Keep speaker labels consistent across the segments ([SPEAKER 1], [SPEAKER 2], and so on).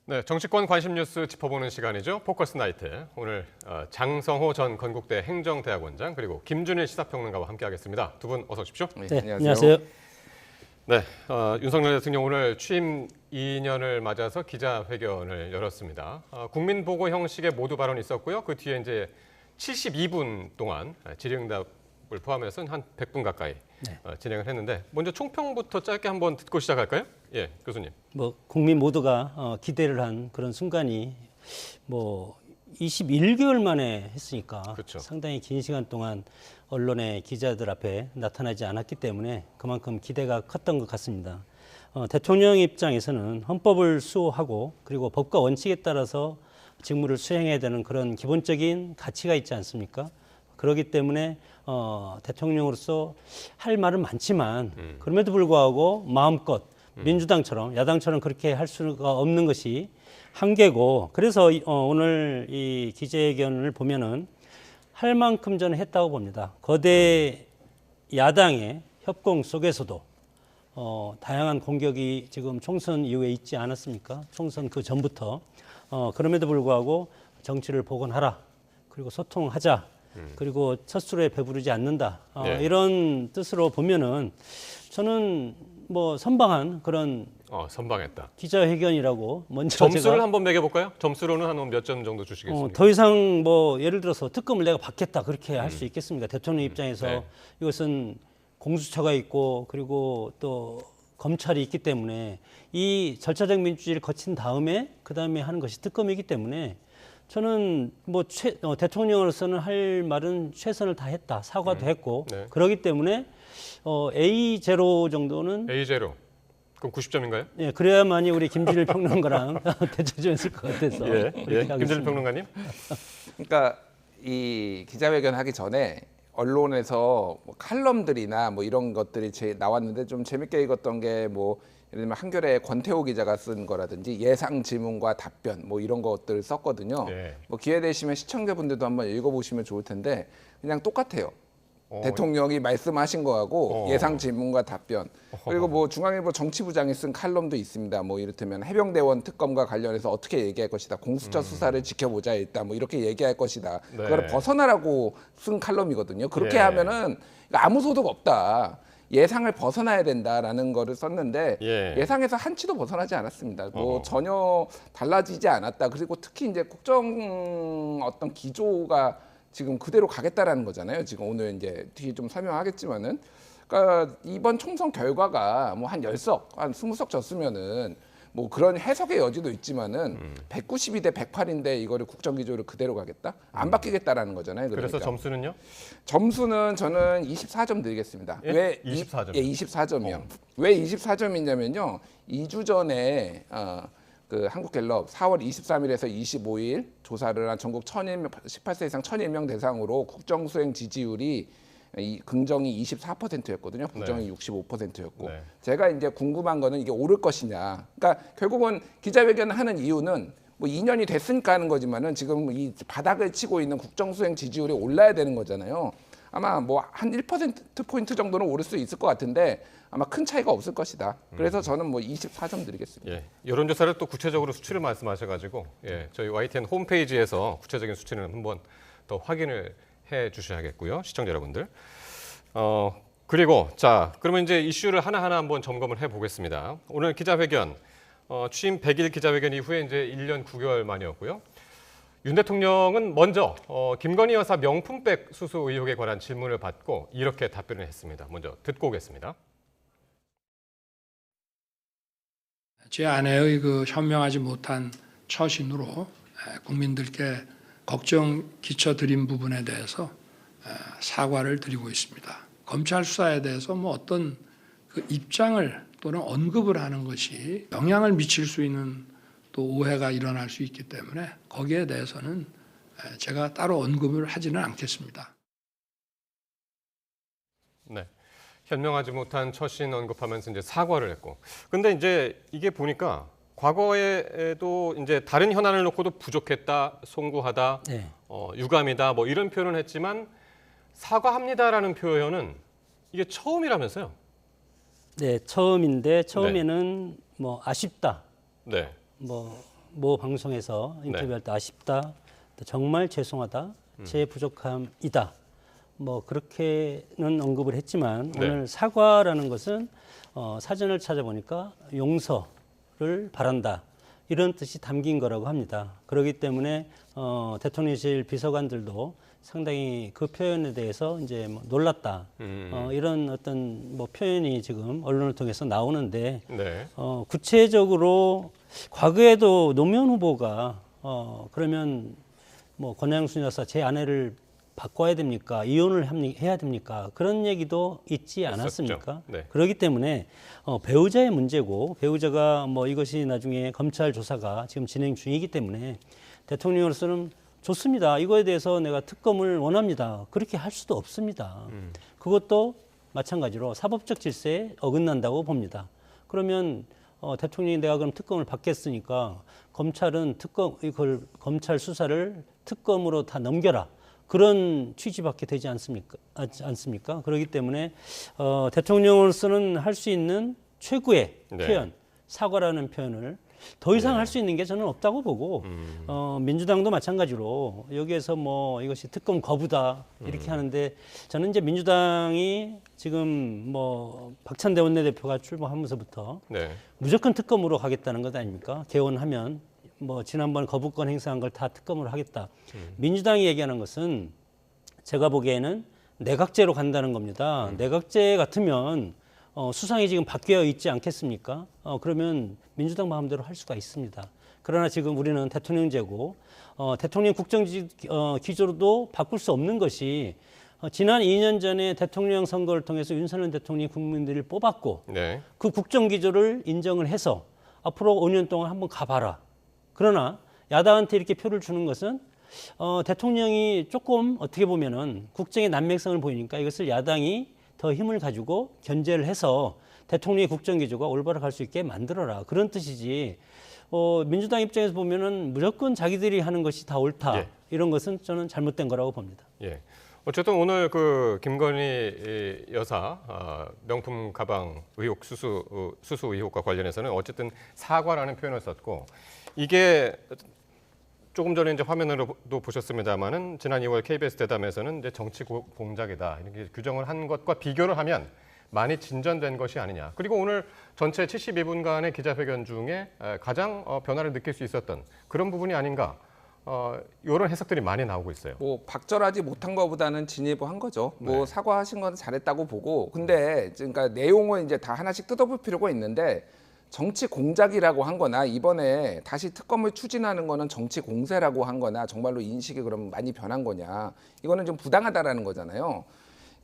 [SPEAKER 1] 네, 정치권 관심 뉴스 짚어보는 시간이죠. 포커스 나이트. 오늘 장성호 전 건국대 행정대학원장 그리고 김준일 시사평론가와 함께하겠습니다. 두 분 어서 오십시오.
[SPEAKER 2] 네, 안녕하세요.
[SPEAKER 1] 네, 윤석열 대통령 오늘 취임 2년을 맞아서 기자회견을 열었습니다. 국민보고 형식의 모두 발언이 있었고요. 그 뒤에 이제 72분 동안 질의응답을 포함해서 한 100분 가까이 진행을 했는데 먼저 총평부터 짧게 한번 듣고 시작할까요? 예, 교수님.
[SPEAKER 3] 국민 모두가 기대를 한 그런 순간이 21개월 만에 했으니까
[SPEAKER 1] 그렇죠.
[SPEAKER 3] 상당히 긴 시간 동안 언론의 기자들 앞에 나타나지 않았기 때문에 그만큼 기대가 컸던 것 같습니다. 대통령 입장에서는 헌법을 수호하고 그리고 법과 원칙에 따라서 직무를 수행해야 되는 그런 기본적인 가치가 있지 않습니까? 그렇기 때문에 대통령으로서 할 말은 많지만 그럼에도 불구하고 마음껏 민주당처럼 야당처럼 그렇게 할 수가 없는 것이 한계고, 그래서 오늘 이 기자회견을 보면은 할 만큼 저는 했다고 봅니다. 거대 야당의 협공 속에서도 다양한 공격이 지금 총선 이후에 있지 않았습니까? 총선 그 전부터. 그럼에도 불구하고 정치를 복원하라, 그리고 소통하자, 그리고 첫수로에 배부르지 않는다. 이런 뜻으로 보면은 저는 선방한 그런
[SPEAKER 1] 선방했다.
[SPEAKER 3] 기자회견이라고 먼저
[SPEAKER 1] 점수를
[SPEAKER 3] 제가
[SPEAKER 1] 한번 매겨볼까요? 점수로는 한 몇 점 정도 주시겠습니까?
[SPEAKER 3] 더 이상 예를 들어서 특검을 내가 받겠다 그렇게 할 수 있겠습니까? 대통령 입장에서
[SPEAKER 1] 네.
[SPEAKER 3] 이것은 공수처가 있고 그리고 또 검찰이 있기 때문에 이 절차적 민주주의를 거친 다음에 그 다음에 하는 것이 특검이기 때문에 저는 대통령으로서는 할 말은 최선을 다했다, 사과도 했고
[SPEAKER 1] 네.
[SPEAKER 3] 그렇기 때문에 A0 정도는
[SPEAKER 1] A0. 그럼 90점인가요?
[SPEAKER 3] 예, 그래야만이 우리 김준일 평론가랑 대처점했을 것 같아서
[SPEAKER 1] 예,
[SPEAKER 3] 그렇게
[SPEAKER 1] 김준일
[SPEAKER 3] 하겠습니다.
[SPEAKER 1] 평론가님.
[SPEAKER 2] 그러니까 이 기자회견 하기 전에 언론에서 칼럼들이나 이런 것들이 나왔는데 좀 재밌게 읽었던 게 예를 들면 한겨레 권태호 기자가 쓴 거라든지 예상 질문과 답변 이런 것들 썼거든요.
[SPEAKER 1] 네.
[SPEAKER 2] 기회 되시면 시청자분들도 한번 읽어보시면 좋을 텐데 그냥 똑같아요. 대통령이 말씀하신 거하고 예상 질문과 답변, 그리고 중앙일보 정치부장이 쓴 칼럼도 있습니다. 이를테면 해병대원 특검과 관련해서 어떻게 얘기할 것이다, 공수처 수사를 지켜보자 일단 이렇게 얘기할 것이다.
[SPEAKER 1] 네.
[SPEAKER 2] 그걸 벗어나라고 쓴 칼럼이거든요. 그렇게
[SPEAKER 1] 예.
[SPEAKER 2] 하면은 아무 소득 없다, 예상을 벗어나야 된다라는 거를 썼는데 예상에서 한치도 벗어나지 않았습니다. 전혀 달라지지 않았다. 그리고 특히 이제 국정 어떤 기조가 지금 그대로 가겠다라는 거잖아요. 지금 오늘 이제 뒤에 좀 설명하겠지만은, 그러니까 이번 총선 결과가 한 10석, 한 20석 졌으면은 그런 해석의 여지도 있지만은 192대 108인데 이거를 국정 기조를 그대로 가겠다? 안 바뀌겠다라는 거잖아요. 그러니까.
[SPEAKER 1] 그래서 점수는요?
[SPEAKER 2] 점수는 저는 24점 드리겠습니다.
[SPEAKER 1] 예?
[SPEAKER 2] 왜
[SPEAKER 1] 24점?
[SPEAKER 2] 예, 24점이요. 왜 24점이냐면요. 2주 전에 그 한국갤럽 4월 23일에서 25일 조사를 한 전국 18세 이상 1,001명 대상으로 국정 수행 지지율이 긍정이 24%였거든요. 부정이 65%였고.
[SPEAKER 1] 네.
[SPEAKER 2] 제가 이제 궁금한 거는 이게 오를 것이냐. 그러니까 결국은 기자회견을 하는 이유는 2년이 됐으니까 하는 거지만은 지금 이 바닥을 치고 있는 국정 수행 지지율이 올라야 되는 거잖아요. 아마 한 1%포인트 정도는 오를 수 있을 것 같은데 아마 큰 차이가 없을 것이다. 그래서 저는 24점 드리겠습니다.
[SPEAKER 1] 예, 여론조사를 또 구체적으로 수치를 말씀하셔가지고 저희 YTN 홈페이지에서 구체적인 수치는 한번 더 확인을 해 주셔야겠고요, 시청자 여러분들. 그리고 그러면 이제 이슈를 하나하나 한번 점검을 해 보겠습니다. 오늘 기자회견, 취임 100일 기자회견 이후에 이제 1년 9개월 만이었고요. 윤 대통령은 먼저 김건희 여사 명품백 수수 의혹에 관한 질문을 받고 이렇게 답변을 했습니다. 먼저 듣고 오겠습니다.
[SPEAKER 4] 제 아내의 그 현명하지 못한 처신으로 국민들께 걱정 끼쳐드린 부분에 대해서 사과를 드리고 있습니다. 검찰 수사에 대해서 어떤 그 입장을 또는 언급을 하는 것이 영향을 미칠 수 있는 또 오해가 일어날 수 있기 때문에 거기에 대해서는 제가 따로 언급을 하지는 않겠습니다.
[SPEAKER 1] 네. 현명하지 못한 처신 언급하면서 이제 사과를 했고. 근데 이제 이게 보니까 과거에도 이제 다른 현안을 놓고도 부족했다, 송구하다, 유감이다 이런 표현을 했지만 사과합니다라는 표현은 이게 처음이라면서요?
[SPEAKER 3] 네, 처음인데 처음에는 아쉽다.
[SPEAKER 1] 네.
[SPEAKER 3] 모 방송에서 인터뷰할 때 아쉽다, 또 정말 죄송하다, 제 부족함이다. 뭐 그렇게는 언급을 했지만
[SPEAKER 1] 네.
[SPEAKER 3] 오늘 사과라는 것은 사전을 찾아보니까 용서를 바란다. 이런 뜻이 담긴 거라고 합니다. 그렇기 때문에 대통령실 비서관들도 상당히 그 표현에 대해서 이제 뭐 놀랐다. 이런 어떤 뭐 표현이 지금 언론을 통해서 나오는데
[SPEAKER 1] 네.
[SPEAKER 3] 구체적으로 과거에도 노무현 후보가 그러면 뭐 권양순 여사 제 아내를 바꿔야 됩니까? 이혼을 해야 됩니까? 그런 얘기도 있지 않았습니까?
[SPEAKER 1] 네.
[SPEAKER 3] 그렇기 때문에 배우자의 문제고 배우자가 뭐 이것이 나중에 검찰 조사가 지금 진행 중이기 때문에 대통령으로서는 좋습니다. 이거에 대해서 내가 특검을 원합니다. 그렇게 할 수도 없습니다. 그것도 마찬가지로 사법적 질서에 어긋난다고 봅니다. 그러면 대통령이 내가 그럼 특검을 받겠으니까 검찰은 이걸 검찰 수사를 특검으로 다 넘겨라. 그런 취지밖에 되지 않습니까? 그렇기 때문에 대통령으로서는 할 수 있는 최고의
[SPEAKER 1] 네.
[SPEAKER 3] 표현, 사과라는 표현을 더 이상 할 수 있는 게 저는 없다고 보고 민주당도 마찬가지로 여기에서 뭐 이것이 특검 거부다 이렇게 하는데 저는 이제 민주당이 지금 뭐 박찬대 원내대표가 출범하면서부터
[SPEAKER 1] 네.
[SPEAKER 3] 무조건 특검으로 가겠다는 것 아닙니까? 개원하면 뭐 지난번 거부권 행사한 걸 다 특검으로 하겠다. 민주당이 얘기하는 것은 제가 보기에는 내각제로 간다는 겁니다. 내각제 같으면 수상이 지금 바뀌어 있지 않겠습니까? 그러면 민주당 마음대로 할 수가 있습니다. 그러나 지금 우리는 대통령제고 대통령 국정 기조로도 바꿀 수 없는 것이 지난 2년 전에 대통령 선거를 통해서 윤석열 대통령이 국민들을 뽑았고
[SPEAKER 1] 네.
[SPEAKER 3] 그 국정 기조를 인정을 해서 앞으로 5년 동안 한번 가봐라. 그러나 야당한테 이렇게 표를 주는 것은 대통령이 조금 어떻게 보면은 국정의 난맥성을 보이니까 이것을 야당이 더 힘을 가지고 견제를 해서 대통령의 국정 기조가 올바로 갈 수 있게 만들어라. 그런 뜻이지. 민주당 입장에서 보면은 무조건 자기들이 하는 것이 다 옳다.
[SPEAKER 1] 예.
[SPEAKER 3] 이런 것은 저는 잘못된 거라고 봅니다.
[SPEAKER 1] 예. 어쨌든 오늘 그 김건희 여사 명품 가방 의혹 수수 의혹과 관련해서는 어쨌든 사과라는 표현을 썼고 이게 조금 전에 이제 화면으로도 보셨습니다만은 지난 2월 KBS 대담에서는 이제 정치 공작이다 이렇게 규정을 한 것과 비교를 하면 많이 진전된 것이 아니냐. 그리고 오늘 전체 72분간의 기자회견 중에 가장 변화를 느낄 수 있었던 그런 부분이 아닌가. 이런 해석들이 많이 나오고 있어요.
[SPEAKER 2] 뭐 박절하지 못한 것보다는 진일보한 거죠. 뭐 사과하신 건 잘했다고 보고, 근데 그러니까 내용을 이제 다 하나씩 뜯어볼 필요가 있는데 정치 공작이라고 한 거나 이번에 다시 특검을 추진하는 거는 정치 공세라고 한 거나 정말로 인식이 그럼 많이 변한 거냐, 이거는 좀 부당하다라는 거잖아요.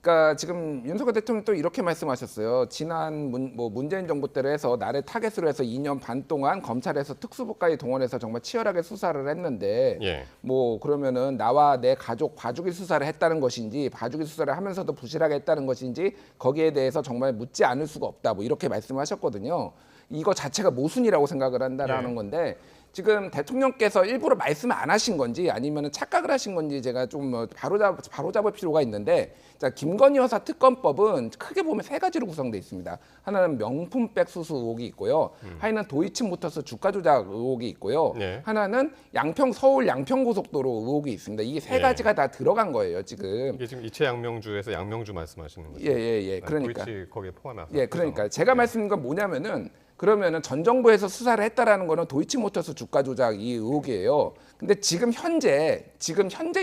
[SPEAKER 2] 그러니까 지금 윤석열 대통령이 또 이렇게 말씀하셨어요. 지난 문재인 정부 때로 해서 나를 타겟으로 해서 2년 반 동안 검찰에서 특수부까지 동원해서 정말 치열하게 수사를 했는데
[SPEAKER 1] 예.
[SPEAKER 2] 뭐 그러면은 나와 내 가족 봐주기 수사를 했다는 것인지 봐주기 수사를 하면서도 부실하게 했다는 것인지 거기에 대해서 정말 묻지 않을 수가 없다. 뭐 이렇게 말씀하셨거든요. 이거 자체가 모순이라고 생각을 한다라는
[SPEAKER 1] 예.
[SPEAKER 2] 건데 지금 대통령께서 일부러 말씀을 안 하신 건지 아니면 착각을 하신 건지 제가 좀 바로잡을 필요가 있는데, 자, 김건희 여사 특검법은 크게 보면 세 가지로 구성되어 있습니다. 하나는 명품백 수수 의혹이 있고요. 하나는 도이치모터스 주가 조작 의혹이 있고요.
[SPEAKER 1] 네.
[SPEAKER 2] 하나는 서울 양평고속도로 의혹이 있습니다. 이게 세
[SPEAKER 1] 예.
[SPEAKER 2] 가지가 다 들어간 거예요, 지금.
[SPEAKER 1] 이게 지금 이채 양명주에서 양명주 말씀하시는 거죠?
[SPEAKER 2] 예. 그러니까.
[SPEAKER 1] 도이치 거기에 포함해서.
[SPEAKER 2] 예, 그러니까 제가 말씀드린 건 뭐냐면은 그러면은 전 정부에서 수사를 했다라는 거는 도이치모터스 주가 조작 이 의혹이에요. 근데 지금 현재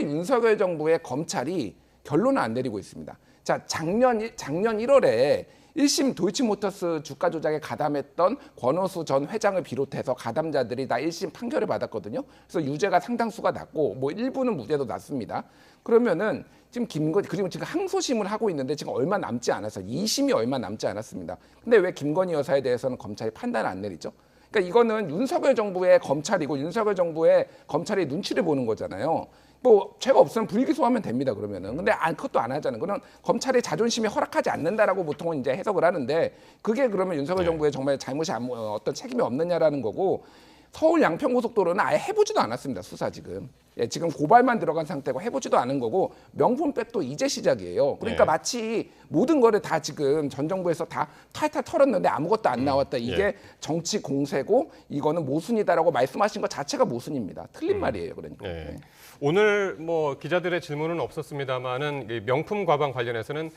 [SPEAKER 2] 윤석열 정부의 검찰이 결론을 안 내리고 있습니다. 자, 작년 1월에 1심 도이치모터스 주가 조작에 가담했던 권오수 전 회장을 비롯해서 가담자들이 다 1심 판결을 받았거든요. 그래서 유죄가 상당수가 났고 뭐 일부는 무죄도 났습니다. 그러면은 지금 그리고 지금 항소심을 하고 있는데 지금 얼마 남지 않았어요. 2심이 얼마 남지 않았습니다. 근데 왜 김건희 여사에 대해서는 검찰이 판단을 안 내리죠? 그러니까 이거는 윤석열 정부의 검찰이고 윤석열 정부의 검찰이 눈치를 보는 거잖아요. 뭐 죄가 없으면 불기소하면 됩니다. 그러면은. 근데 그것도 안 하잖아요. 그건 검찰의 자존심이 허락하지 않는다라고 보통은 이제 해석을 하는데 그게 그러면 윤석열 정부의 정말 잘못이 어떤 책임이 없느냐라는 거고, 서울 양평고속도로는 아예 해보지도 않았습니다. 수사 지금. 예, 지금 고발만 들어간 상태고 해보지도 않은 거고 명품백도 이제 시작이에요. 그러니까
[SPEAKER 1] 예.
[SPEAKER 2] 마치 모든 거를 다 지금 전 정부에서 다 탈탈 털었는데 아무것도 안 나왔다. 이게
[SPEAKER 1] 예.
[SPEAKER 2] 정치 공세고 이거는 모순이다라고 말씀하신 것 자체가 모순입니다. 틀린 말이에요. 그러니까.
[SPEAKER 1] 예.
[SPEAKER 2] 예.
[SPEAKER 1] 오늘 뭐 기자들의 질문은 없었습니다만은 이 명품 가방 관련해서는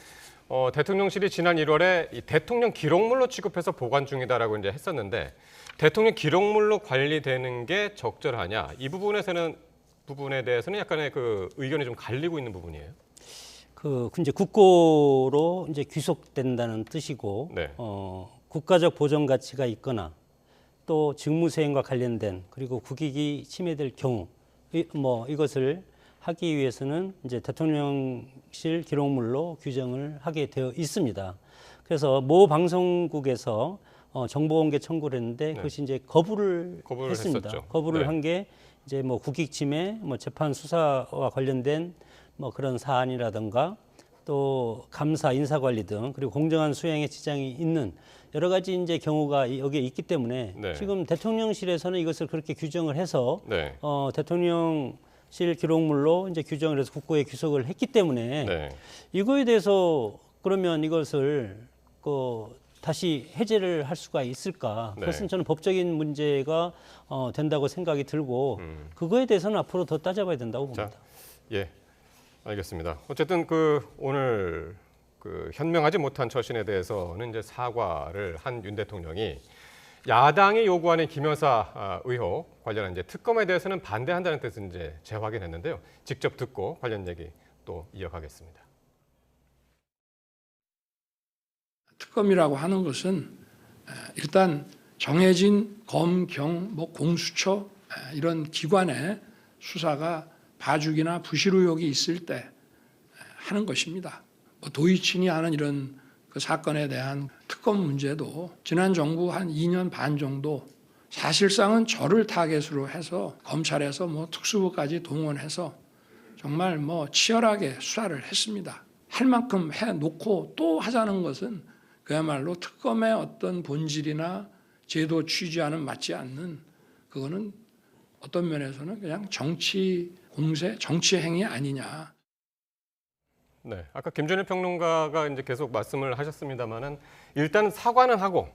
[SPEAKER 1] 대통령실이 지난 1월에 이 대통령 기록물로 취급해서 보관 중이다라고 이제 했었는데 대통령 기록물로 관리되는 게 적절하냐 이 부분에 대해서는 약간의 그 의견이 좀 갈리고 있는 부분이에요.
[SPEAKER 3] 그 이제 국고로 이제 귀속된다는 뜻이고
[SPEAKER 1] 네.
[SPEAKER 3] 국가적 보존 가치가 있거나 또 직무 수행과 관련된 그리고 국익이 침해될 경우 이것을 하기 위해서는 이제 대통령실 기록물로 규정을 하게 되어 있습니다. 그래서 모 방송국에서 정보공개 청구를 했는데 그것이 이제 거부를 했습니다.
[SPEAKER 1] 했었죠.
[SPEAKER 3] 거부를
[SPEAKER 1] 네.
[SPEAKER 3] 한 게 이제 뭐 국익 침해, 뭐 재판 수사와 관련된 뭐 그런 사안이라든가 또 감사, 인사 관리 등 그리고 공정한 수행에 지장이 있는 여러 가지 이제 경우가 여기에 있기 때문에
[SPEAKER 1] 네.
[SPEAKER 3] 지금 대통령실에서는 이것을 그렇게 규정을 해서
[SPEAKER 1] 네.
[SPEAKER 3] 대통령실 기록물로 이제 규정을 해서 국고에 귀속을 했기 때문에
[SPEAKER 1] 네.
[SPEAKER 3] 이거에 대해서 그러면 이것을 다시 해제를 할 수가 있을까?
[SPEAKER 1] 네.
[SPEAKER 3] 그것은 저는 법적인 문제가 된다고 생각이 들고 그거에 대해서는 앞으로 더 따져봐야 된다고 봅니다.
[SPEAKER 1] 자, 예, 알겠습니다. 어쨌든 오늘 현명하지 못한 처신에 대해서는 이제 사과를 한 윤 대통령이 야당이 요구하는 김 여사 의혹 관련한 이제 특검에 대해서는 반대한다는 뜻을 이제 재확인했는데요. 직접 듣고 관련 얘기 또 이어가겠습니다.
[SPEAKER 4] 특검이라고 하는 것은 일단 정해진 검, 경, 공수처 이런 기관의 수사가 봐주기나 부실 의혹이 있을 때 하는 것입니다. 도이친이 하는 이런 그 사건에 대한 특검 문제도 지난 정부 한 2년 반 정도 사실상은 저를 타겟으로 해서 검찰에서 특수부까지 동원해서 정말 치열하게 수사를 했습니다. 할 만큼 해놓고 또 하자는 것은 그야말로 특검의 어떤 본질이나 제도 취지와는 맞지 않는 그거는 어떤 면에서는 그냥 정치 공세, 정치 행위 아니냐.
[SPEAKER 1] 네, 아까 김준일 평론가가 이제 계속 말씀을 하셨습니다만은 일단 사과는 하고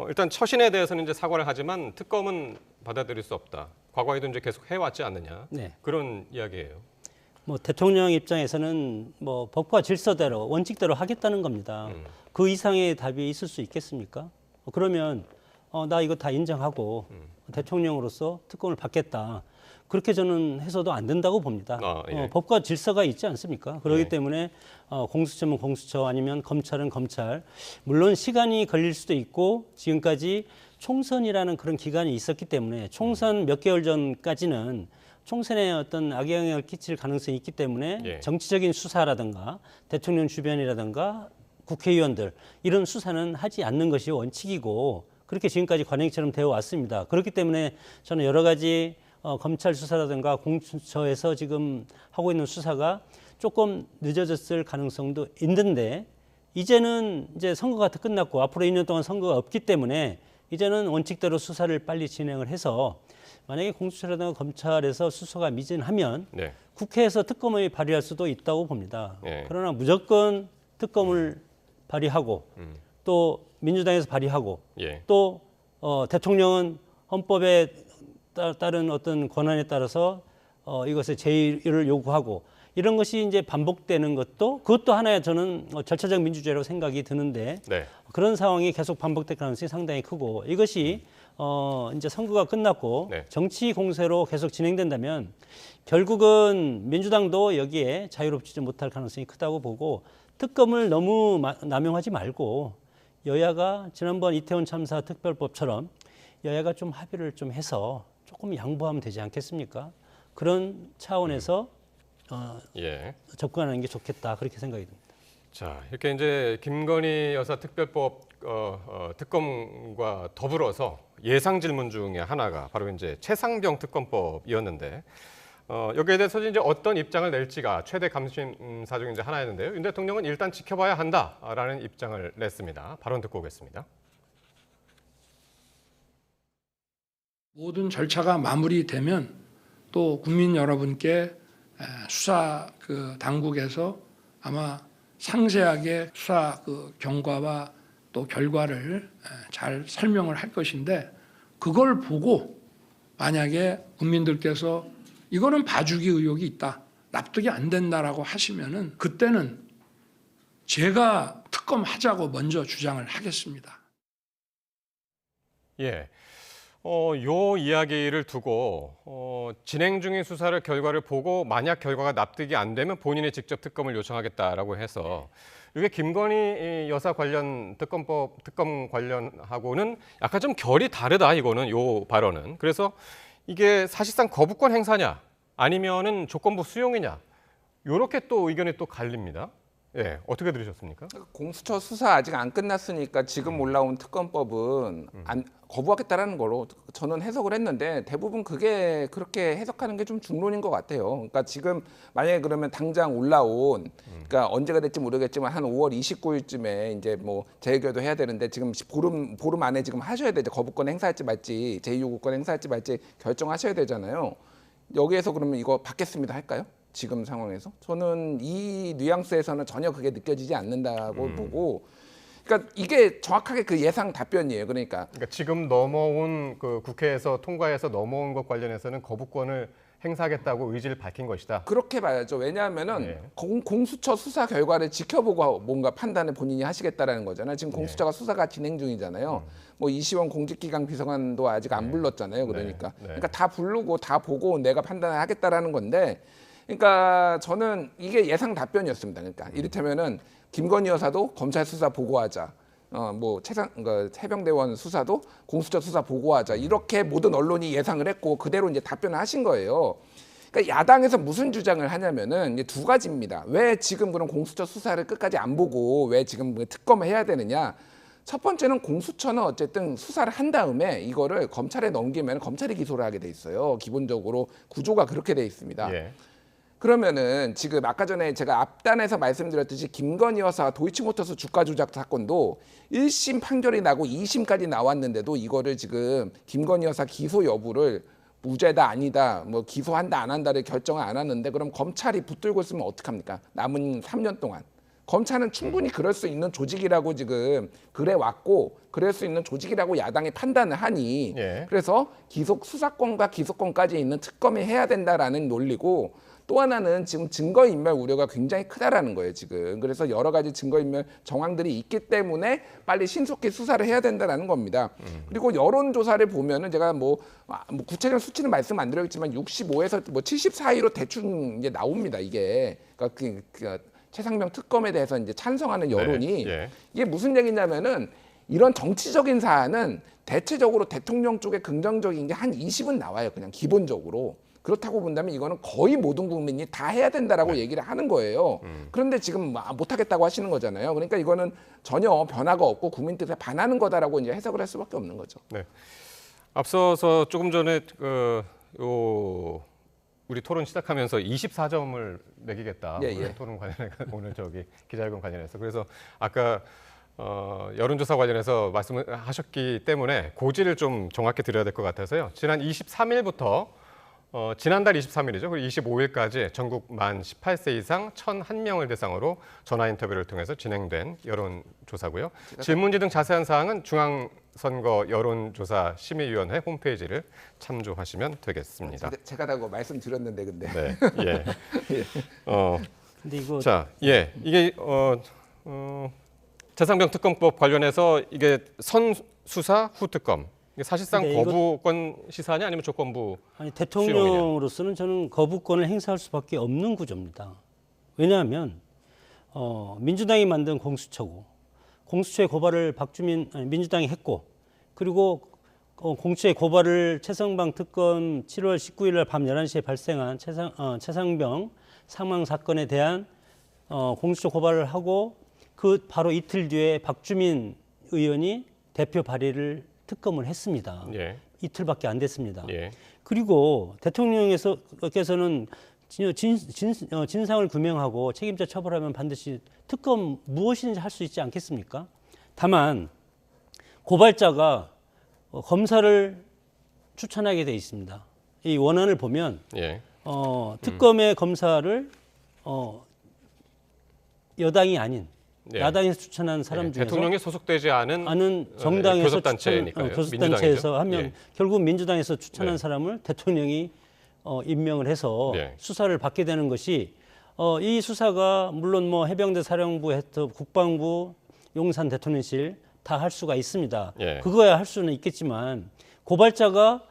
[SPEAKER 1] 일단 처신에 대해서는 이제 사과를 하지만 특검은 받아들일 수 없다. 과거에도 이제 계속 해왔지 않느냐
[SPEAKER 3] 네.
[SPEAKER 1] 그런 이야기예요.
[SPEAKER 3] 대통령 입장에서는 법과 질서대로 원칙대로 하겠다는 겁니다. 그 이상의 답이 있을 수 있겠습니까? 그러면 나 이거 다 인정하고 대통령으로서 특검을 받겠다. 그렇게 저는 해서도 안 된다고 봅니다.
[SPEAKER 1] 예.
[SPEAKER 3] 법과 질서가 있지 않습니까? 그렇기
[SPEAKER 1] 예.
[SPEAKER 3] 때문에 공수처면 공수처 아니면 검찰은 검찰. 물론 시간이 걸릴 수도 있고 지금까지 총선이라는 그런 기간이 있었기 때문에 총선 몇 개월 전까지는 총선에 어떤 악영향을 끼칠 가능성이 있기 때문에
[SPEAKER 1] 예.
[SPEAKER 3] 정치적인 수사라든가 대통령 주변이라든가 국회의원들 이런 수사는 하지 않는 것이 원칙이고 그렇게 지금까지 관행처럼 되어 왔습니다. 그렇기 때문에 저는 여러 가지 검찰 수사라든가 공수처에서 지금 하고 있는 수사가 조금 늦어졌을 가능성도 있는데 이제는 이제 선거가 다 끝났고 앞으로 2년 동안 선거가 없기 때문에 이제는 원칙대로 수사를 빨리 진행을 해서 만약에 공수처라든가 검찰에서 수사가 미진하면
[SPEAKER 1] 네.
[SPEAKER 3] 국회에서 특검을 발의할 수도 있다고 봅니다.
[SPEAKER 1] 네.
[SPEAKER 3] 그러나 무조건 특검을 발의하고 또 민주당에서 발의하고
[SPEAKER 1] 예.
[SPEAKER 3] 또 대통령은 헌법에 따른 어떤 권한에 따라서 이것의 제의를 요구하고 이런 것이 이제 반복되는 그것도 하나의 저는 절차적 민주주의라고 생각이 드는데
[SPEAKER 1] 네.
[SPEAKER 3] 그런 상황이 계속 반복될 가능성이 상당히 크고 이것이 이제 선거가 끝났고
[SPEAKER 1] 네.
[SPEAKER 3] 정치 공세로 계속 진행된다면 결국은 민주당도 여기에 자유롭지 못할 가능성이 크다고 보고 특검을 너무 남용하지 말고 여야가 지난번 이태원 참사 특별법처럼 여야가 좀 합의를 좀 해서 조금 양보하면 되지 않겠습니까? 그런 차원에서
[SPEAKER 1] 예.
[SPEAKER 3] 접근하는 게 좋겠다 그렇게 생각이 듭니다.
[SPEAKER 1] 자, 이렇게 이제 김건희 여사 특별법 특검과 더불어서 예상 질문 중에 하나가 바로 이제 최상병 특검법이었는데 여기에 대해서 이제 어떤 입장을 낼지가 최대 관심사 중 이제 하나였는데요. 윤 대통령은 일단 지켜봐야 한다라는 입장을 냈습니다. 발언 듣고 오겠습니다.
[SPEAKER 4] 모든 절차가 마무리되면 또 국민 여러분께 수사 당국에서 아마 상세하게 수사 경과와 또 결과를 잘 설명을 할 것인데, 그걸 보고 만약에 국민들께서 이거는 봐주기 의혹이 있다, 납득이 안 된다라고 하시면은 그때는 제가 특검하자고 먼저 주장을 하겠습니다.
[SPEAKER 1] 예. 요 이야기를 두고 진행 중인 수사를 결과를 보고 만약 결과가 납득이 안 되면 본인이 직접 특검을 요청하겠다라고 해서, 이게 김건희 여사 관련 특검 관련하고는 약간 좀 결이 다르다, 이거는 요 발언은. 그래서 이게 사실상 거부권 행사냐 아니면은 조건부 수용이냐, 요렇게 또 의견이 또 갈립니다. 예, 어떻게 들으셨습니까?
[SPEAKER 2] 공수처 수사 아직 안 끝났으니까 지금 올라온 특검법은 거부하겠다라는 걸로 저는 해석을 했는데, 대부분 그게 그렇게 해석하는 게 좀 중론인 것 같아요. 그러니까 지금 만약에 그러면 당장 올라온, 그러니까 언제가 될지 모르겠지만 한 5월 29일쯤에 이제 뭐 재의결도 해야 되는데, 지금 보름 안에 지금 하셔야 되죠. 거부권 행사할지 말지, 제2요구권 행사할지 말지 결정하셔야 되잖아요. 여기에서 그러면 이거 받겠습니다 할까요? 지금 상황에서 저는 이 뉘앙스에서는 전혀 그게 느껴지지 않는다고 보고, 그러니까 이게 정확하게 그 예상 답변이에요. 그러니까
[SPEAKER 1] 지금 넘어온 그 국회에서 통과해서 넘어온 것 관련해서는 거부권을 행사하겠다고 의지를 밝힌 것이다.
[SPEAKER 2] 그렇게 봐야죠. 왜냐하면은 공수처 수사 결과를 지켜보고 뭔가 판단을 본인이 하시겠다라는 거잖아요. 지금 공수처가 수사가 진행 중이잖아요. 뭐 이시원 공직기강 비서관도 아직 안 불렀잖아요. 그러니까 그러니까 다 부르고 다 보고 내가 판단을 하겠다라는 건데, 그러니까 저는 이게 예상 답변이었습니다. 그러니까 이를테면은 김건희 여사도 검찰 수사 보고하자, 뭐 해병대원 수사도 공수처 수사 보고하자, 이렇게 모든 언론이 예상을 했고 그대로 이제 답변을 하신 거예요. 그러니까 야당에서 무슨 주장을 하냐면은 이제 두 가지입니다. 왜 지금 그런 공수처 수사를 끝까지 안 보고 왜 지금 특검을 해야 되느냐? 첫 번째는 공수처는 어쨌든 수사를 한 다음에 이거를 검찰에 넘기면 검찰이 기소를 하게 돼 있어요. 기본적으로 구조가 그렇게 돼 있습니다.
[SPEAKER 1] 예.
[SPEAKER 2] 그러면은 지금 아까 전에 제가 앞단에서 말씀드렸듯이 김건희 여사 도이치모터스 주가 조작 사건도 1심 판결이 나고 2심까지 나왔는데도 이거를 지금 김건희 여사 기소 여부를 무죄다 아니다, 뭐 기소한다 안 한다를 결정을 안 하는데, 그럼 검찰이 붙들고 있으면 어떡합니까? 남은 3년 동안. 검찰은 충분히 그럴 수 있는 조직이라고 지금 그래 왔고, 그럴 수 있는 조직이라고 야당이 판단을 하니, 그래서 수사권과 기소권까지 있는 특검이 해야 된다라는 논리고, 또 하나는 지금 증거인멸 우려가 굉장히 크다라는 거예요, 지금. 그래서 여러 가지 증거인멸 정황들이 있기 때문에 빨리 신속히 수사를 해야 된다라는 겁니다. 그리고 여론조사를 보면은 제가 뭐 구체적인 수치는 말씀 안 드리겠지만 65에서 뭐 70 사이로 대충 이제 나옵니다, 이게. 그러니까 최상병 특검에 대해서 이제 찬성하는 여론이. 이게 무슨 얘기냐면은 이런 정치적인 사안은 대체적으로 대통령 쪽에 긍정적인 게 한 20은 나와요, 그냥 기본적으로. 그렇다고 본다면 이거는 거의 모든 국민이 다 해야 된다라고 얘기를 하는 거예요. 그런데 지금 못하겠다고 하시는 거잖아요. 그러니까 이거는 전혀 변화가 없고 국민 뜻에 반하는 거다라고 이제 해석을 할 수밖에 없는 거죠.
[SPEAKER 1] 네. 앞서서 조금 전에 우리 토론 시작하면서 24점을 매기겠다. 오늘 토론 관련해 오늘 기자회견 관련해서. 그래서 아까 여론조사 관련해서 말씀을 하셨기 때문에 고지를 좀 정확히 드려야 될 것 같아서요. 지난 23일부터 지난달 23일이죠. 그리고 25일까지 전국 만 18세 이상 1,001명을 대상으로 전화 인터뷰를 통해서 진행된 여론조사고요. 질문지 등 자세한 사항은 중앙선거 여론조사 심의위원회 홈페이지를 참조하시면 되겠습니다.
[SPEAKER 2] 제가 다 말씀드렸는데 근데.
[SPEAKER 1] 네. 예.
[SPEAKER 3] 근데 이거
[SPEAKER 1] 이게 최상병 특검법 관련해서 이게 선 수사 후 특검. 사실상 거부권 시사냐 아니면 조건부?
[SPEAKER 3] 아니, 대통령으로서는 저는 거부권을 행사할 수밖에 없는 구조입니다. 왜냐하면 민주당이 만든 공수처고, 공수처의 고발을 민주당이 했고, 그리고 공수처의 고발을 최성방 특검 7월 19일 날 밤 11시에 발생한 최상병 사망 사건에 대한 공수처 고발을 하고, 그 바로 이틀 뒤에 박주민 의원이 대표 발의를 특검을 했습니다. 이틀밖에 안 됐습니다. 그리고 대통령께서는 진상을 규명하고 책임자 처벌하면 반드시 특검 무엇인지 할 수 있지 않겠습니까? 다만 고발자가 검사를 추천하게 돼 있습니다. 이 원안을 보면
[SPEAKER 1] 예.
[SPEAKER 3] 특검의 검사를 여당이 아닌
[SPEAKER 1] 예.
[SPEAKER 3] 야당에서 추천한 사람
[SPEAKER 1] 예.
[SPEAKER 3] 중에서
[SPEAKER 1] 대통령이 소속되지 않은
[SPEAKER 3] 정당에서
[SPEAKER 1] 교섭단체니까요.
[SPEAKER 3] 교섭단체에서 하면
[SPEAKER 1] 예.
[SPEAKER 3] 결국 민주당에서 추천한
[SPEAKER 1] 네.
[SPEAKER 3] 사람을 대통령이 임명을 해서
[SPEAKER 1] 예.
[SPEAKER 3] 수사를 받게 되는 것이 이 수사가 물론 뭐 해병대 사령부, 국방부, 용산 대통령실 다 할 수가 있습니다.
[SPEAKER 1] 예.
[SPEAKER 3] 그거야 할 수는 있겠지만 고발자가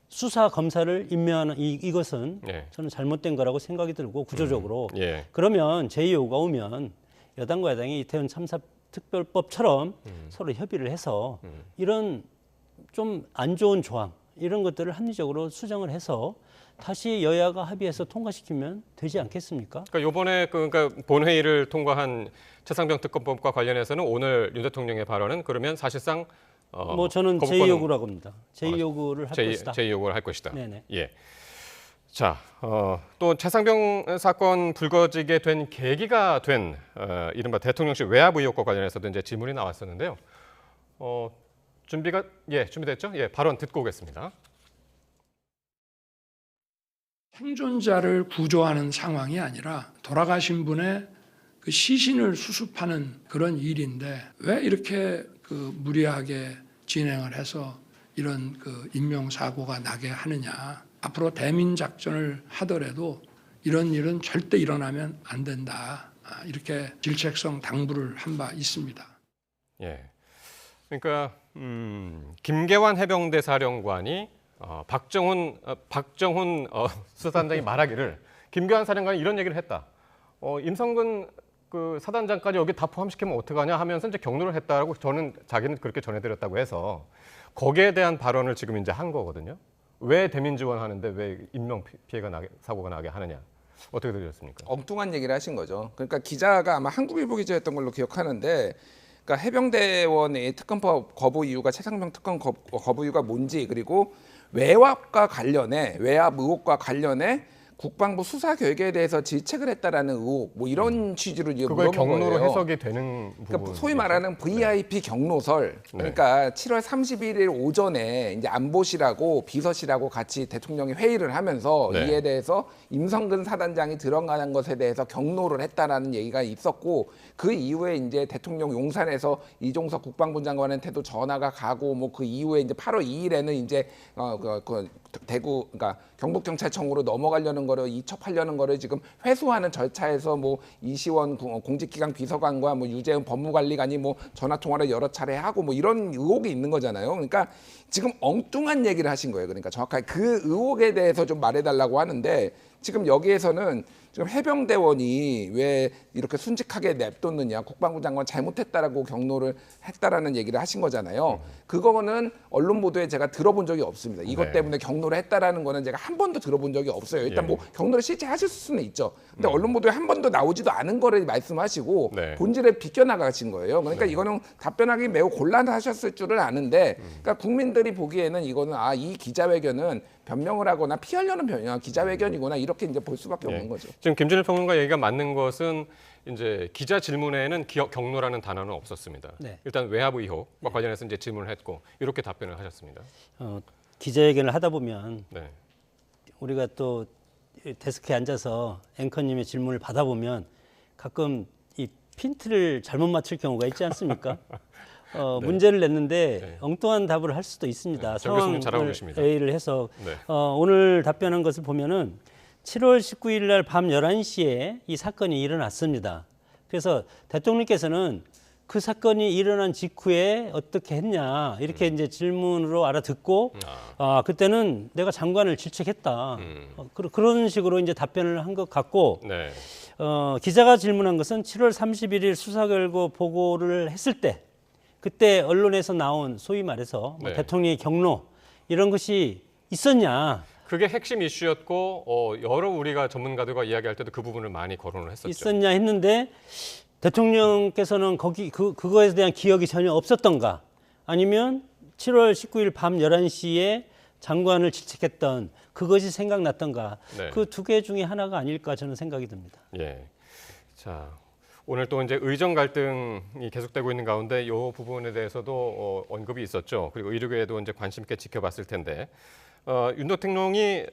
[SPEAKER 3] 수사 검사를 임명하는 이것은
[SPEAKER 1] 예.
[SPEAKER 3] 저는 잘못된 거라고 생각이 들고 구조적으로
[SPEAKER 1] 예.
[SPEAKER 3] 그러면 제2요구가 오면 여당과 야당이 이태원 참사 특별법처럼 서로 협의를 해서 이런 좀 안 좋은 조항 이런 것들을 합리적으로 수정을 해서 다시 여야가 합의해서 통과시키면 되지 않겠습니까?
[SPEAKER 1] 그러니까 이번에 그러니까 본회의를 통과한 최상병 특검법과 관련해서는 오늘 윤 대통령의 발언은 그러면 사실상
[SPEAKER 3] 뭐 저는
[SPEAKER 1] 거부권-
[SPEAKER 3] 제2요구라고 합니다. 제2요구를 할 것이다.
[SPEAKER 1] 제2요구를 할 것이다.
[SPEAKER 3] 네네.
[SPEAKER 1] 예. 자, 또 최상병 사건 불거지게 된 계기가 된 이른바 대통령실 외압 의혹과 관련해서도 이제 질문이 나왔었는데요. 준비됐죠? 예, 발언 듣고 오겠습니다.
[SPEAKER 4] 생존자를 구조하는 상황이 아니라 돌아가신 분의 그 시신을 수습하는 그런 일인데 왜 이렇게 무리하게 진행을 해서 이런 인명 사고가 나게 하느냐. 앞으로 대민 작전을 하더라도 이런 일은 절대 일어나면 안 된다. 이렇게 질책성 당부를 한 바 있습니다.
[SPEAKER 1] 예. 그러니까 김계환 해병대 사령관이 박정훈 수사단장이 말하기를 김계환 사령관이 이런 얘기를 했다. 임성근 그 사단장까지 여기 다 포함시키면 어떡하냐 하면서 이제 경로를 했다라고 자기는 그렇게 전해드렸다고 해서 거기에 대한 발언을 지금 이제 한 거거든요. 왜 대민 지원하는데 왜 인명 피해가 사고가 나게 하느냐. 어떻게 들으셨습니까?
[SPEAKER 2] 엉뚱한 얘기를 하신 거죠. 그러니까 기자가 아마 한국일보 기자였던 걸로 기억하는데, 그러니까 해병대원의 특검법 거부 이유가 최상병 특검 거부 이유가 뭔지, 그리고 외압 의혹과 관련해 국방부 수사 결과에 대해서 질책을 했다라는 의혹, 뭐 이런 취지로 이제
[SPEAKER 1] 그걸
[SPEAKER 2] 물어본
[SPEAKER 1] 경로로
[SPEAKER 2] 거예요.
[SPEAKER 1] 해석이 되는 부분.
[SPEAKER 2] 그러니까 소위 말하는 VIP 경로설. 그러니까 7월 31일 오전에 이제 안보실하고 비서실하고 같이 대통령이 회의를 하면서
[SPEAKER 1] 네.
[SPEAKER 2] 이에 대해서 임성근 사단장이 들어가는 것에 대해서 경로를 했다라는 얘기가 있었고, 그 이후에 이제 대통령 용산에서 이종석 국방부 장관한테도 전화가 가고, 뭐 그 이후에 이제 8월 2일에는 이제 대구, 그러니까 경북경찰청으로 넘어가려는 거를 이첩하려는 거를 지금 회수하는 절차에서 뭐 이시원 공직기강 비서관과 뭐 유재은 법무관리관이 뭐 전화 통화를 여러 차례 하고 뭐 이런 의혹이 있는 거잖아요. 그러니까 지금 엉뚱한 얘기를 하신 거예요. 그러니까 정확하게 그 의혹에 대해서 좀 말해달라고 하는데, 지금 여기에서는 지금 해병대원이 왜 이렇게 순직하게 냅뒀느냐, 국방부 장관 잘못했다라고 경로를 했다라는 얘기를 하신 거잖아요. 그거는 언론 보도에 제가 들어본 적이 없습니다. 이것
[SPEAKER 1] 네.
[SPEAKER 2] 때문에 경로를 했다라는 거는 제가 한 번도 들어본 적이 없어요. 일단
[SPEAKER 1] 예.
[SPEAKER 2] 뭐 경로를 실제 하실 수는 있죠. 근데 언론 보도에 한 번도 나오지도 않은 거를 말씀하시고
[SPEAKER 1] 네.
[SPEAKER 2] 본질에 비껴나가신 거예요. 그러니까 이거는 답변하기 매우 곤란하셨을 줄은 아는데, 그러니까 국민들이 보기에는 이거는 이 기자회견은 변명을 하거나 피하려는 기자회견이구나, 이렇게 이제 볼 수밖에 없는 거죠.
[SPEAKER 1] 지금 김진일 평론가 얘기가 맞는 것은 이제 기자 질문에는 경로라는 단어는 없었습니다.
[SPEAKER 3] 네.
[SPEAKER 1] 일단 외압 의혹과 관련해서 이제 질문을 했고 이렇게 답변을 하셨습니다.
[SPEAKER 3] 기자회견을 하다 보면
[SPEAKER 1] 네.
[SPEAKER 3] 우리가 또 데스크에 앉아서 앵커님의 질문을 받아보면 가끔 이 핀트를 잘못 맞출 경우가 있지 않습니까? 문제를 냈는데
[SPEAKER 1] 네.
[SPEAKER 3] 엉뚱한 답을 할 수도 있습니다.
[SPEAKER 1] 네, 정 교수님 잘하고
[SPEAKER 3] 상황을
[SPEAKER 1] 계십니다.
[SPEAKER 3] A를 해서
[SPEAKER 1] 네.
[SPEAKER 3] 오늘 답변한 것을 보면은 7월 19일 날 밤 11시에 이 사건이 일어났습니다. 그래서 대통령께서는 그 사건이 일어난 직후에 어떻게 했냐 이렇게 이제 질문으로 알아듣고 그때는 내가 장관을 질책했다. 그런 식으로 이제 답변을 한 것 같고
[SPEAKER 1] 네.
[SPEAKER 3] 기자가 질문한 것은 7월 31일 수사 결과 보고를 했을 때 그때 언론에서 나온 소위 말해서 뭐
[SPEAKER 1] 네.
[SPEAKER 3] 대통령의 경로 이런 것이 있었냐.
[SPEAKER 1] 그게 핵심 이슈였고 여러 우리가 전문가들과 이야기할 때도 그 부분을 많이 거론을 했었죠.
[SPEAKER 3] 있었냐 했는데 대통령께서는 그거에 대한 기억이 전혀 없었던가, 아니면 7월 19일 밤 11시에 장관을 질책했던 그것이 생각났던가,
[SPEAKER 1] 네.
[SPEAKER 3] 그 두 개 중에 하나가 아닐까 저는 생각이 듭니다.
[SPEAKER 1] 예. 자, 오늘 또 이제 의정 갈등이 계속되고 있는 가운데 이 부분에 대해서도 언급이 있었죠. 그리고 의료계에도 이제 관심 있게 지켜봤을 텐데 윤 대통령이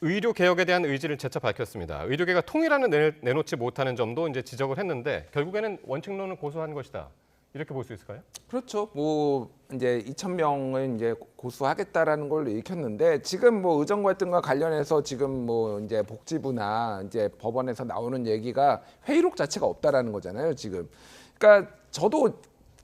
[SPEAKER 1] 의료 개혁에 대한 의지를 재차 밝혔습니다. 의료계가 통일안을 내놓지 못하는 점도 이제 지적을 했는데 결국에는 원칙론을 고수한 것이다. 이렇게 볼 수 있을까요?
[SPEAKER 2] 그렇죠. 뭐 이제 2,000명을 이제 고수하겠다라는 걸로 읽혔는데 지금 뭐 의정 갈등과 관련해서 지금 뭐 이제 복지부나 이제 법원에서 나오는 얘기가 회의록 자체가 없다라는 거잖아요. 지금. 그러니까 저도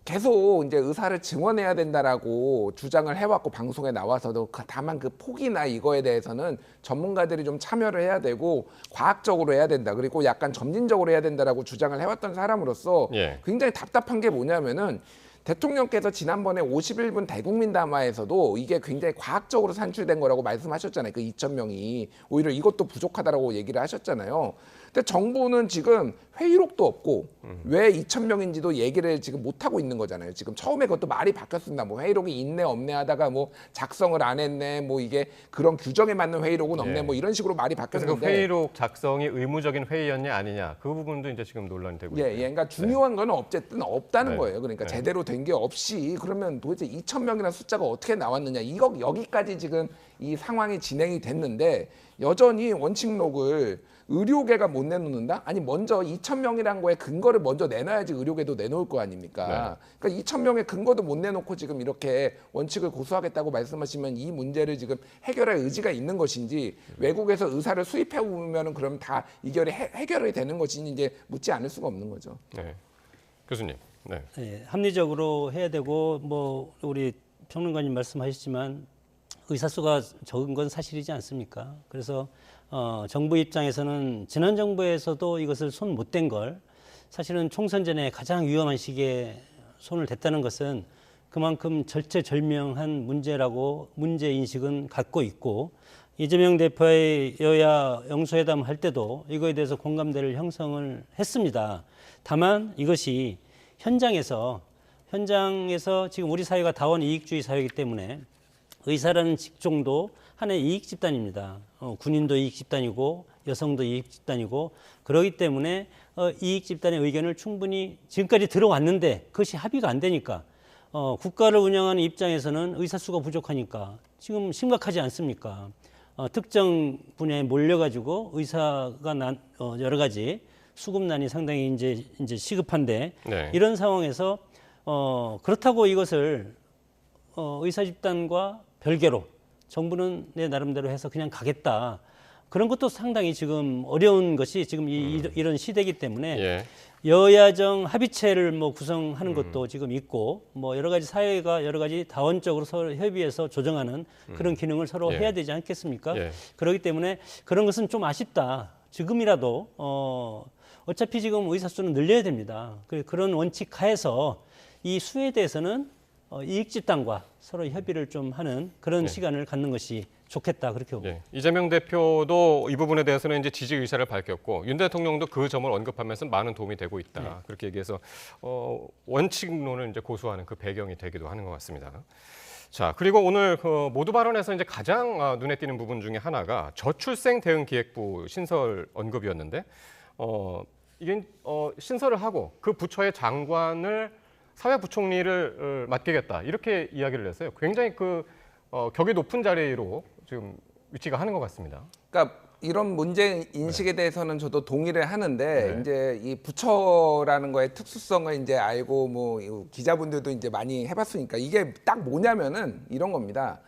[SPEAKER 2] 계속 이제 의사를 증언해야 된다라고 주장을 해왔고 방송에 나와서도 다만 그 폭이나 이거에 대해서는 전문가들이 좀 참여를 해야 되고 과학적으로 해야 된다. 그리고 약간 점진적으로 해야 된다라고 주장을 해왔던 사람으로서 굉장히 답답한 게 뭐냐면은 대통령께서 지난번에 51분 대국민 담화에서도 이게 굉장히 과학적으로 산출된 거라고 말씀하셨잖아요. 그 2,000명이 오히려 이것도 부족하다라고 얘기를 하셨잖아요. 근데 정부는 지금 회의록도 없고 왜 2,000명인지도 얘기를 지금 못 하고 있는 거잖아요. 지금 처음에 그것도 말이 바뀌었습니다. 뭐 회의록이 있네 없네 하다가 뭐 작성을 안 했네, 뭐 이게 그런 규정에 맞는 회의록은 없네, 뭐 이런 식으로 말이 바뀌었는데.
[SPEAKER 1] 그래서 그 회의록 작성이 의무적인 회의였냐 아니냐 그 부분도 이제 지금 논란이 되고 있어요.
[SPEAKER 2] 그러니까 중요한 거는 어쨌든 없다는 거예요. 그러니까 제대로 된 게 없이 그러면 도대체 2,000명이라는 숫자가 어떻게 나왔느냐. 이거 여기까지 지금 이 상황이 진행이 됐는데 여전히 원칙록을 의료계가 못 내놓는다? 아니 먼저 2,000명이란 거에 근거를 먼저 내놔야지 의료계도 내놓을 거 아닙니까? 그러니까 2,000명의 근거도 못 내놓고 지금 이렇게 원칙을 고수하겠다고 말씀하시면 이 문제를 지금 해결할 의지가 있는 것인지 외국에서 의사를 수입해 오면은 그럼 다 이결이 해결이 되는 것인지 이제 묻지 않을 수가 없는 거죠.
[SPEAKER 1] 네. 교수님. 네.
[SPEAKER 3] 네, 합리적으로 해야 되고 뭐 우리 평론가님 말씀하셨지만 의사 수가 적은 건 사실이지 않습니까? 그래서 정부 입장에서는 지난 정부에서도 이것을 손 못 댄 걸 사실은 총선 전에 가장 위험한 시기에 손을 댔다는 것은 그만큼 절체절명한 문제라고 문제 인식은 갖고 있고 이재명 대표의 여야 영수회담 할 때도 이거에 대해서 공감대를 형성을 했습니다. 다만 이것이 현장에서 지금 우리 사회가 다원 이익주의 사회이기 때문에 의사라는 직종도 하나의 이익 집단입니다. 군인도 이익 집단이고 여성도 이익 집단이고 그렇기 때문에 이익 집단의 의견을 충분히 지금까지 들어왔는데 그것이 합의가 안 되니까 국가를 운영하는 입장에서는 의사 수가 부족하니까 지금 심각하지 않습니까? 특정 분야에 몰려가지고 의사가 여러 가지 수급난이 상당히 이제 시급한데 이런 상황에서 그렇다고 이것을 의사 집단과 별개로 정부는 내 나름대로 해서 그냥 가겠다. 그런 것도 상당히 지금 어려운 것이 지금 이런 시대이기 때문에 여야정 합의체를 뭐 구성하는 것도 지금 있고 뭐 여러 가지 사회가 여러 가지 다원적으로 서로 협의해서 조정하는 그런 기능을 서로 해야 되지 않겠습니까? 그렇기 때문에 그런 것은 좀 아쉽다. 지금이라도 어차피 지금 의사 수는 늘려야 됩니다. 그런 원칙 하에서 이 수에 대해서는 이익 집단과 서로 협의를 좀 하는 그런 시간을 갖는 것이 좋겠다 그렇게 봅니다.
[SPEAKER 1] 이재명 대표도 이 부분에 대해서는 이제 지지 의사를 밝혔고 윤 대통령도 그 점을 언급하면서 많은 도움이 되고 있다 그렇게 얘기해서 원칙론을 이제 고수하는 그 배경이 되기도 하는 것 같습니다. 자 그리고 오늘 그 모두 발언에서 이제 가장 눈에 띄는 부분 중에 하나가 저출생 대응 기획부 신설 언급이었는데 이게 신설을 하고 그 부처의 장관을 사회부총리를 맡기겠다 이렇게 이야기를 했어요. 굉장히 그 격이 높은 자리로 지금 위치가 하는 것 같습니다.
[SPEAKER 2] 그러니까 이런 문제 인식에 대해서는 저도 동의를 하는데 이제 이 부처라는 거의 특수성을 이제 알고 뭐 기자분들도 이제 많이 해봤으니까 이게 딱 뭐냐면은 이런 겁니다.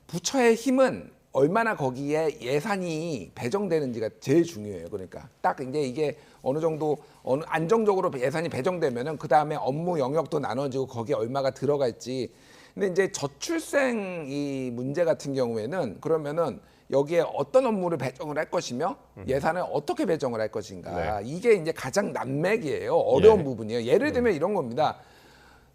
[SPEAKER 2] 부처의 힘은 얼마나 거기에 예산이 배정되는지가 제일 중요해요. 그러니까 딱 이제 이게 어느 정도 안정적으로 예산이 배정되면은 그 다음에 업무 영역도 나눠지고 거기에 얼마가 들어갈지. 근데 이제 저출생 이 문제 같은 경우에는 그러면은 여기에 어떤 업무를 배정을 할 것이며 예산을 어떻게 배정을 할 것인가. 이게 이제 가장 난맥이에요. 어려운 부분이에요. 예를 들면 이런 겁니다.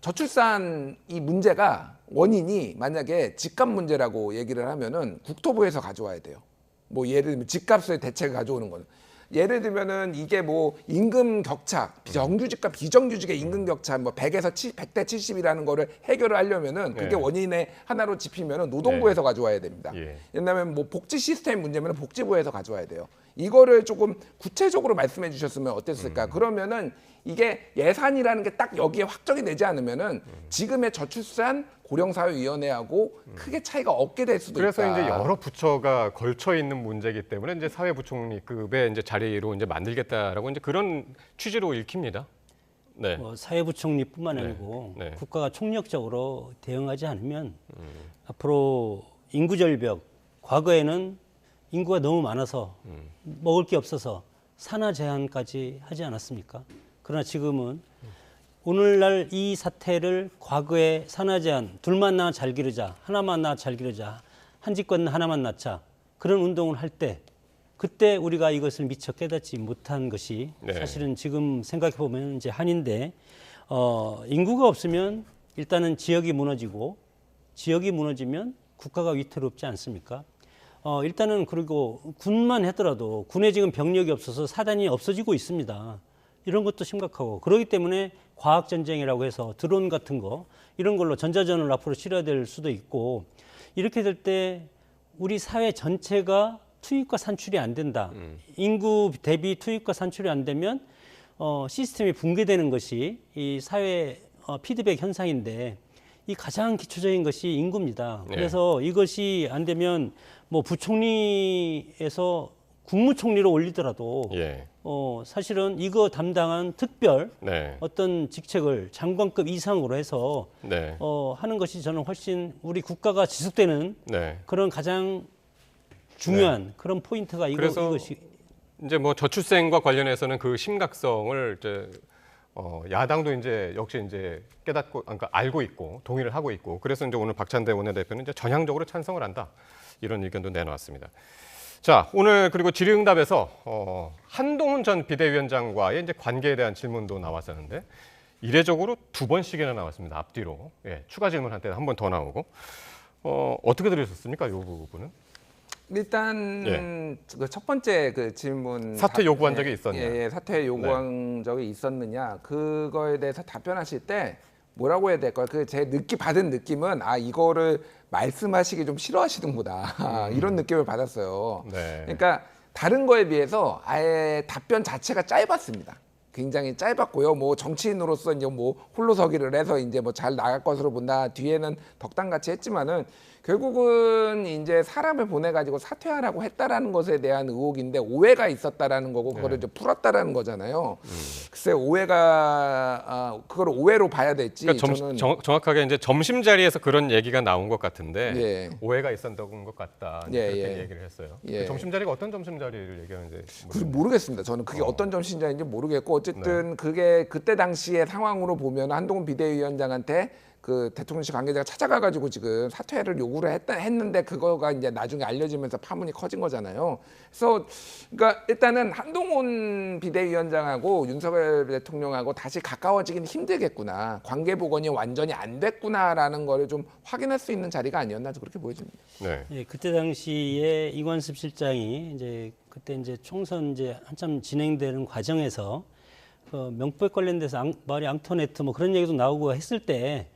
[SPEAKER 2] 저출산 이 문제가 원인이 만약에 집값 문제라고 얘기를 하면은 국토부에서 가져와야 돼요. 뭐 예를 들면 집값의 대책을 가져오는 거는. 예를 들면은 이게 뭐 임금 격차, 정규직과 비정규직의 임금 격차 뭐 100에서 100대 70이라는 거를 해결을 하려면은 그게 원인의 하나로 짚히면은 노동부에서 가져와야 됩니다. 옛날에 뭐 복지 시스템 문제면 복지부에서 가져와야 돼요. 이거를 조금 구체적으로 말씀해 주셨으면 어땠을까? 그러면은 이게 예산이라는 게 딱 여기에 확정이 되지 않으면은 지금의 저출산 고령사회위원회하고 크게 차이가 없게 될 수도
[SPEAKER 1] 그래서
[SPEAKER 2] 있다.
[SPEAKER 1] 이제 여러 부처가 걸쳐 있는 문제이기 때문에 이제 사회부총리급의 이제 자리로 이제 만들겠다라고 이제 그런 취지로 읽힙니다. 네.
[SPEAKER 3] 사회부총리뿐만 아니고
[SPEAKER 1] 네.
[SPEAKER 3] 국가가 총력적으로 대응하지 않으면 앞으로 인구 절벽, 과거에는 인구가 너무 많아서 먹을 게 없어서 산화 제한까지 하지 않았습니까? 그러나 지금은 오늘날 이 사태를 과거에 산화 제한, 둘만 낳아 잘 기르자, 하나만 낳아 잘 기르자, 한 집권 하나만 낳자, 그런 운동을 할 때 그때 우리가 이것을 미처 깨닫지 못한 것이
[SPEAKER 1] 네.
[SPEAKER 3] 사실은 지금 생각해 보면 이제 한인데 인구가 없으면 일단은 지역이 무너지고 지역이 무너지면 국가가 위태롭지 않습니까? 일단은 그리고 군만 하더라도 군에 지금 병력이 없어서 사단이 없어지고 있습니다. 이런 것도 심각하고 그렇기 때문에 과학 전쟁이라고 해서 드론 같은 거 이런 걸로 전자전을 앞으로 치러야 될 수도 있고 이렇게 될 때 우리 사회 전체가 투입과 산출이 안 된다. 인구 대비 투입과 산출이 안 되면 시스템이 붕괴되는 것이 이 사회 피드백 현상인데 이 가장 기초적인 것이 인구입니다.
[SPEAKER 1] 네.
[SPEAKER 3] 그래서 이것이 안 되면 뭐 부총리에서 국무총리로 올리더라도
[SPEAKER 1] 예.
[SPEAKER 3] 사실은 이거 담당한 특별
[SPEAKER 1] 네.
[SPEAKER 3] 어떤 직책을 장관급 이상으로 해서
[SPEAKER 1] 네.
[SPEAKER 3] 하는 것이 저는 훨씬 우리 국가가 지속되는
[SPEAKER 1] 네.
[SPEAKER 3] 그런 가장 중요한 그런 포인트가
[SPEAKER 1] 그래서
[SPEAKER 3] 이것이
[SPEAKER 1] 이제 뭐 저출생과 관련해서는 그 심각성을 이제 야당도 이제 역시 이제 깨닫고 그러니까 알고 있고 동의를 하고 있고 그래서 이제 오늘 박찬대 원내대표는 이제 전향적으로 찬성을 한다 이런 의견도 내놓았습니다. 자 오늘 그리고 질의응답에서 한동훈 전 비대위원장과의 이제 관계에 대한 질문도 나왔었는데 이례적으로 2번씩이나 나왔습니다. 앞뒤로 추가 질문 한 때 한 번 더 나오고 어떻게 들으셨습니까? 이 부분은?
[SPEAKER 2] 일단 그 첫 번째 그 질문
[SPEAKER 1] 사퇴 요구한 적이 있었냐?
[SPEAKER 2] 예, 사퇴 요구한 적이 있었느냐? 그거에 대해서 답변하실 때 뭐라고 해야 될까요? 그 제 받은 느낌은 이거를 말씀하시기 좀 싫어하시는구나 이런 느낌을 받았어요.
[SPEAKER 1] 네.
[SPEAKER 2] 그러니까 다른 거에 비해서 아예 답변 자체가 짧았습니다. 굉장히 짧았고요. 뭐 정치인으로서 이제 뭐 홀로서기를 해서 이제 뭐 잘 나갈 것으로 본다. 뒤에는 덕담같이 했지만은 결국은 이제 사람을 보내가지고 사퇴하라고 했다라는 것에 대한 의혹인데 오해가 있었다라는 거고 그거를 이제 풀었다라는 거잖아요. 글쎄 오해가 그걸 오해로 봐야 될지
[SPEAKER 1] 그러니까
[SPEAKER 2] 저는
[SPEAKER 1] 정확하게 이제 점심 자리에서 그런 얘기가 나온 것 같은데
[SPEAKER 2] 예.
[SPEAKER 1] 오해가 있었던 것 같다 그렇게 얘기를 했어요.
[SPEAKER 2] 예.
[SPEAKER 1] 그 점심 자리가 어떤 점심 자리를 얘기하는지
[SPEAKER 2] 모르겠습니다. 저는 그게 어떤 점심자인지 모르겠고 어쨌든 그게 그때 당시의 상황으로 보면 한동훈 비대위원장한테 그 대통령실 관계자가 찾아가가지고 지금 사퇴를 요구를 했는데 그거가 이제 나중에 알려지면서 파문이 커진 거잖아요. 그래서 그러니까 일단은 한동훈 비대위원장하고 윤석열 대통령하고 다시 가까워지긴 힘들겠구나. 관계 복원이 완전히 안 됐구나라는 거를 좀 확인할 수 있는 자리가 아니었나 그렇게 보여집니다.
[SPEAKER 1] 네.
[SPEAKER 3] 예, 그때 당시에 이관섭 실장이 이제 그때 이제 총선 이제 한참 진행되는 과정에서 명백 관련돼서 마리 앙토네트 뭐 그런 얘기도 나오고 했을 때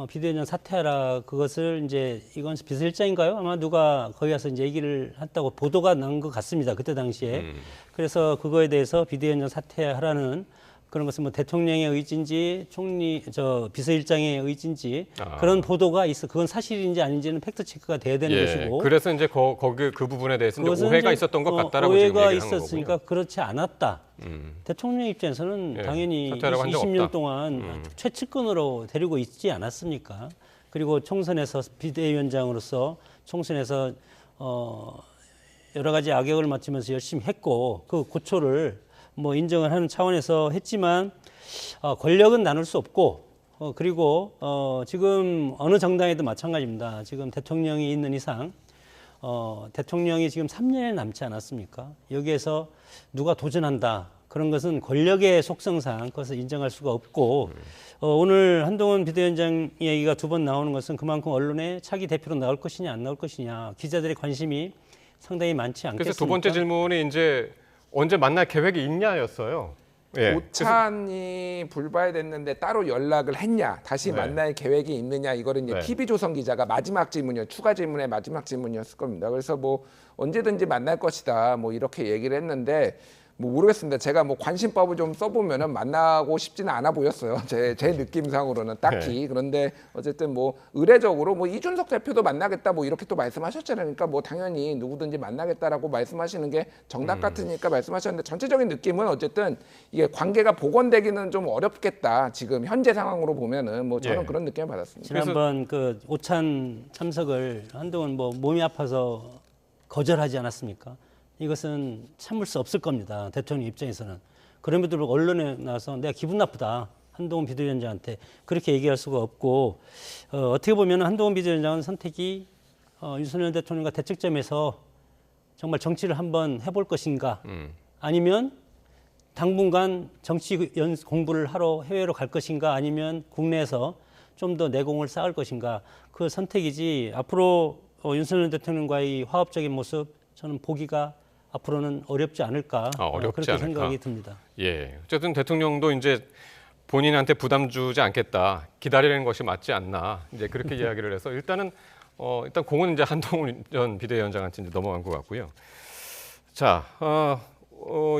[SPEAKER 3] 비대위원장 사퇴하라 그것을 이제 이건수 비서실장인가요? 아마 누가 거기 가서 이제 얘기를 했다고 보도가 난 것 같습니다. 그때 당시에. 그래서 그거에 대해서 비대위원장 사퇴하라는 그런 것은 뭐 대통령의 의지인지 비서실장의 의지인지 그런 보도가 있어. 그건 사실인지 아닌지는 팩트 체크가 돼야 되는 것이고.
[SPEAKER 1] 그래서 이제 거기 그 부분에 대해서 이제 오해가 있었던 것 같다라고 지금
[SPEAKER 3] 오해가
[SPEAKER 1] 얘기를 한
[SPEAKER 3] 있었으니까
[SPEAKER 1] 거군요.
[SPEAKER 3] 그렇지 않았다. 대통령 입장에서는 당연히
[SPEAKER 1] 사퇴하라고 한적
[SPEAKER 3] 20년
[SPEAKER 1] 없다.
[SPEAKER 3] 동안 최측근으로 데리고 있지 않았습니까? 그리고 총선에서 비대위원장으로서 총선에서 여러 가지 악역을 맡으면서 열심히 했고 그 고초를 뭐 인정을 하는 차원에서 했지만 권력은 나눌 수 없고 그리고 지금 어느 정당에도 마찬가지입니다. 지금 대통령이 있는 이상 대통령이 지금 3년에 남지 않았습니까? 여기에서 누가 도전한다. 그런 것은 권력의 속성상 그것을 인정할 수가 없고 오늘 한동훈 비대위원장 얘기가 2번 나오는 것은 그만큼 언론에 차기 대표로 나올 것이냐 안 나올 것이냐 기자들의 관심이 상당히 많지 않겠습니까?
[SPEAKER 1] 그래서 두 번째 질문이 이제 언제 만날 계획이 있냐였어요. 예.
[SPEAKER 2] 오찬이 불발됐는데 따로 연락을 했냐, 다시
[SPEAKER 1] 네.
[SPEAKER 2] 만날 계획이 있느냐, 이거를 이제
[SPEAKER 1] 네.
[SPEAKER 2] TV조선 기자가 마지막 질문이요, 추가 질문의 마지막 질문이었을 겁니다. 그래서 뭐 언제든지 만날 것이다, 뭐 이렇게 얘기를 했는데 뭐 모르겠습니다. 제가 뭐 관심법을 좀 써보면은 만나고 싶지는 않아 보였어요. 제 느낌상으로는 딱히.
[SPEAKER 1] 네.
[SPEAKER 2] 그런데 어쨌든 뭐 의례적으로 뭐 이준석 대표도 만나겠다 뭐 이렇게 또 말씀하셨잖아요. 그러니까 뭐 당연히 누구든지 만나겠다라고 말씀하시는 게 정답 같으니까 말씀하셨는데 전체적인 느낌은 어쨌든 이게 관계가 복원되기는 좀 어렵겠다. 지금 현재 상황으로 보면은 뭐 저는
[SPEAKER 1] 예.
[SPEAKER 2] 그런 느낌을 받았습니다.
[SPEAKER 3] 지난번 그 오찬 참석을 한동안 뭐 몸이 아파서 거절하지 않았습니까? 이것은 참을 수 없을 겁니다. 대통령 입장에서는. 그럼에도 불구하고 언론에 나와서 내가 기분 나쁘다. 한동훈 비대위원장한테 그렇게 얘기할 수가 없고 어떻게 보면 한동훈 비대위원장은 선택이 윤석열 대통령과 대척점에서 정말 정치를 한번 해볼 것인가 아니면 당분간 정치 공부를 하러 해외로 갈 것인가 아니면 국내에서 좀 더 내공을 쌓을 것인가 그 선택이지 앞으로 윤석열 대통령과의 화합적인 모습 저는 보기가 앞으로는 어렵지 않을까
[SPEAKER 1] 어렵지
[SPEAKER 3] 그렇게
[SPEAKER 1] 않을까.
[SPEAKER 3] 생각이 듭니다.
[SPEAKER 1] 예. 어쨌든 대통령도 이제 본인한테 부담 주지 않겠다. 기다리는 것이 맞지 않나. 이제 그렇게 이야기를 해서 일단 공은 이제 한동훈 전 비대위원장한테 이제 넘어간 것 같고요. 자,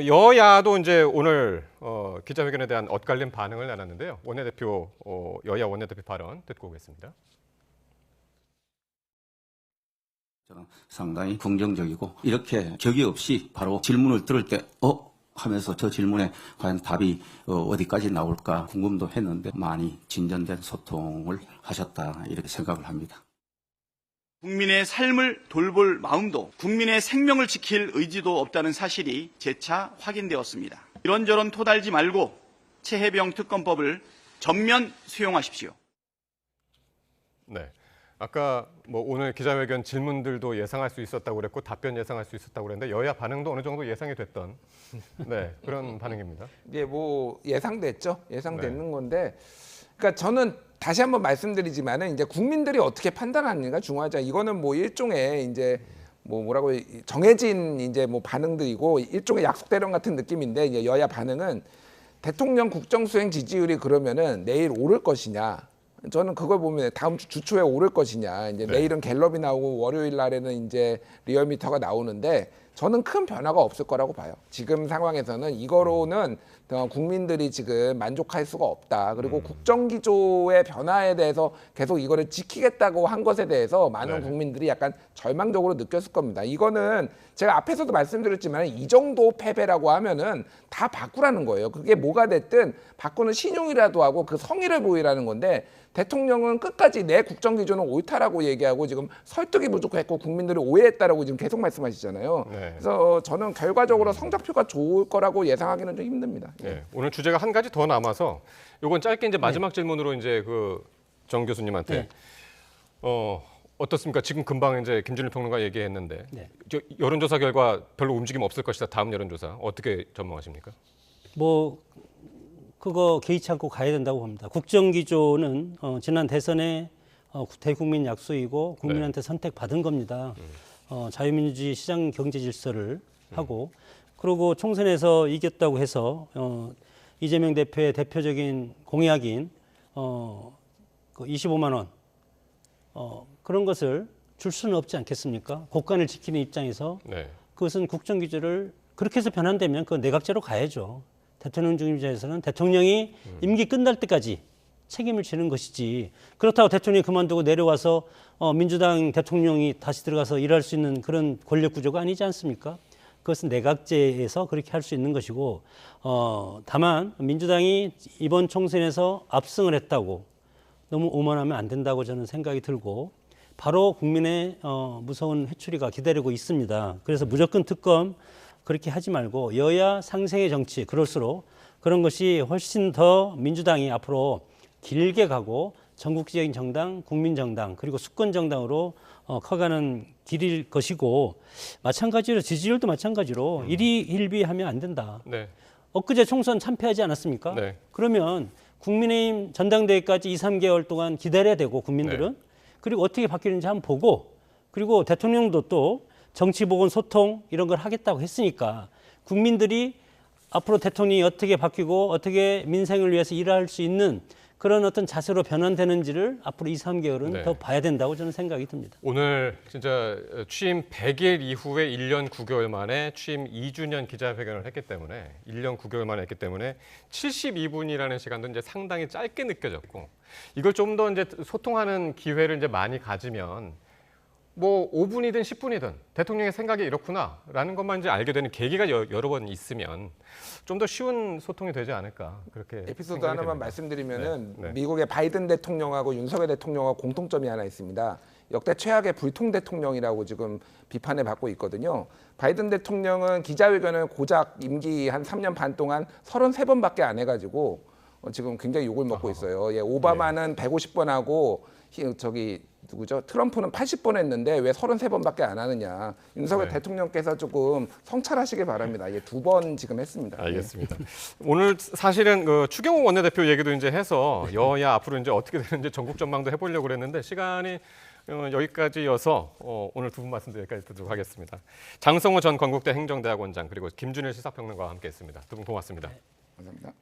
[SPEAKER 1] 여야도 이제 오늘 기자회견에 대한 엇갈린 반응을 나눴는데요. 원내대표 여야 원내대표 발언 듣고 오겠습니다.
[SPEAKER 5] 저는 상당히 긍정적이고 이렇게 격의 없이 바로 질문을 들을 때 하면서 저 질문에 과연 답이 어디까지 나올까 궁금도 했는데 많이 진전된 소통을 하셨다 이렇게 생각을 합니다.
[SPEAKER 6] 국민의 삶을 돌볼 마음도 국민의 생명을 지킬 의지도 없다는 사실이 재차 확인되었습니다. 이런저런 토달지 말고 최혜병 특검법을 전면 수용하십시오.
[SPEAKER 1] 네. 아까 뭐 오늘 기자회견 질문들도 예상할 수 있었다고 그랬고 답변 예상할 수 있었다고 그랬는데 여야 반응도 어느 정도 예상이 됐던 그런 반응입니다.
[SPEAKER 2] 이게 뭐 예상됐죠. 예상되는
[SPEAKER 1] 네.
[SPEAKER 2] 건데, 그러니까 저는 다시 한번 말씀드리지만은 이제 국민들이 어떻게 판단하는가 중요하죠. 이거는 뭐 일종의 이제 뭐라고 정해진 이제 뭐 반응들이고 일종의 약속대령 같은 느낌인데 이제 여야 반응은 대통령 국정수행 지지율이 그러면은 내일 오를 것이냐. 저는 그걸 보면 다음 주 초에 오를 것이냐. 이제
[SPEAKER 1] 네.
[SPEAKER 2] 내일은 갤럽이 나오고 월요일 날에는 이제 리얼미터가 나오는데 저는 큰 변화가 없을 거라고 봐요. 지금 상황에서는 이거로는 국민들이 지금 만족할 수가 없다. 그리고 국정기조의 변화에 대해서 계속 이거를 지키겠다고 한 것에 대해서 많은
[SPEAKER 1] 네.
[SPEAKER 2] 국민들이 약간 절망적으로 느꼈을 겁니다. 이거는 제가 앞에서도 말씀드렸지만 이 정도 패배라고 하면은 다 바꾸라는 거예요. 그게 뭐가 됐든 바꾸는 신용이라도 하고 그 성의를 보이라는 건데 대통령은 끝까지 내 국정기조는 옳다라고 얘기하고 지금 설득이 부족했고 국민들이 오해했다라고 지금 계속 말씀하시잖아요.
[SPEAKER 1] 네.
[SPEAKER 2] 그래서 저는 결과적으로 성적표가 좋을 거라고 예상하기는 좀 힘듭니다.
[SPEAKER 1] 네. 오늘 주제가 한 가지 더 남아서 요건 짧게 이제 마지막 질문으로 이제 그 정 교수님한테 어떻습니까? 지금 금방 이제 김준일 평론가 얘기했는데 저 여론조사 결과 별로 움직임 없을 것이다. 다음 여론조사 어떻게 전망하십니까?
[SPEAKER 3] 뭐 그거 개의치 않고 가야 된다고 봅니다. 국정기조는 지난 대선에 대국민 약속이고 국민한테 선택받은 겁니다. 자유민주주의 시장 경제 질서를 하고 그리고 총선에서 이겼다고 해서 이재명 대표의 대표적인 공약인 그 25만 원 그런 것을 줄 수는 없지 않겠습니까? 국간을 지키는 입장에서
[SPEAKER 1] 네.
[SPEAKER 3] 그것은 국정기조를 그렇게 해서 변환되면 그 내각제로 가야죠. 대통령 중임자에서는 대통령이 임기 끝날 때까지 책임을 지는 것이지 그렇다고 대통령이 그만두고 내려와서 민주당 대통령이 다시 들어가서 일할 수 있는 그런 권력 구조가 아니지 않습니까? 그것은 내각제에서 그렇게 할 수 있는 것이고 다만 민주당이 이번 총선에서 압승을 했다고 너무 오만하면 안 된다고 저는 생각이 들고 바로 국민의 무서운 회초리가 기다리고 있습니다. 그래서 무조건 특검 그렇게 하지 말고 여야 상생의 정치 그럴수록 그런 것이 훨씬 더 민주당이 앞으로 길게 가고 전국적인 정당, 국민정당 그리고 수권정당으로 커가는 길일 것이고 마찬가지로 지지율도 마찬가지로 일희일비하면 안 된다.
[SPEAKER 1] 네.
[SPEAKER 3] 엊그제 총선 참패하지 않았습니까?
[SPEAKER 1] 네.
[SPEAKER 3] 그러면 국민의힘 전당대회까지 2, 3개월 동안 기다려야 되고 국민들은 그리고 어떻게 바뀌는지 한번 보고 그리고 대통령도 또 정치보건 소통 이런 걸 하겠다고 했으니까 국민들이 앞으로 대통령이 어떻게 바뀌고 어떻게 민생을 위해서 일할 수 있는 그런 어떤 자세로 변환되는지를 앞으로 2, 3개월은
[SPEAKER 1] 네.
[SPEAKER 3] 더 봐야 된다고 저는 생각이 듭니다.
[SPEAKER 1] 오늘 진짜 취임 100일 이후에 1년 9개월 만에 취임 2주년 기자회견을 했기 때문에 1년 9개월 만에 했기 때문에 72분이라는 시간도 이제 상당히 짧게 느껴졌고 이걸 좀 더 이제 소통하는 기회를 이제 많이 가지면 뭐 5분이든 10분이든 대통령의 생각이 이렇구나라는 것만 이제 알게 되는 계기가 여러 번 있으면 좀 더 쉬운 소통이 되지 않을까 그렇게
[SPEAKER 2] 에피소드
[SPEAKER 1] 생각이
[SPEAKER 2] 하나만
[SPEAKER 1] 됩니다.
[SPEAKER 2] 말씀드리면은
[SPEAKER 1] 네.
[SPEAKER 2] 미국의 바이든 대통령하고 윤석열 대통령하고 공통점이 하나 있습니다. 역대 최악의 불통 대통령이라고 지금 비판을 받고 있거든요. 바이든 대통령은 기자회견을 고작 임기 한 3년 반 동안 33번밖에 안 해가지고 지금 굉장히 욕을 먹고 있어요. 예, 오바마는 150번 하고 저기 누구죠? 트럼프는 80번 했는데 왜 33번밖에 안 하느냐. 윤석열
[SPEAKER 1] 네.
[SPEAKER 2] 대통령께서 조금 성찰하시길 바랍니다. 예, 2번 지금 했습니다.
[SPEAKER 1] 알겠습니다. 오늘 사실은 그 추경호 원내대표 얘기도 이제 해서 여야 앞으로 이제 어떻게 되는지 전국 전망도 해보려고 그랬는데 시간이 여기까지여서 오늘 두 분 말씀도 여기까지 듣도록 하겠습니다. 장성호 전 건국대 행정대학원장 그리고 김준일 시사평론가와 함께했습니다. 두 분 고맙습니다.
[SPEAKER 2] 감사합니다.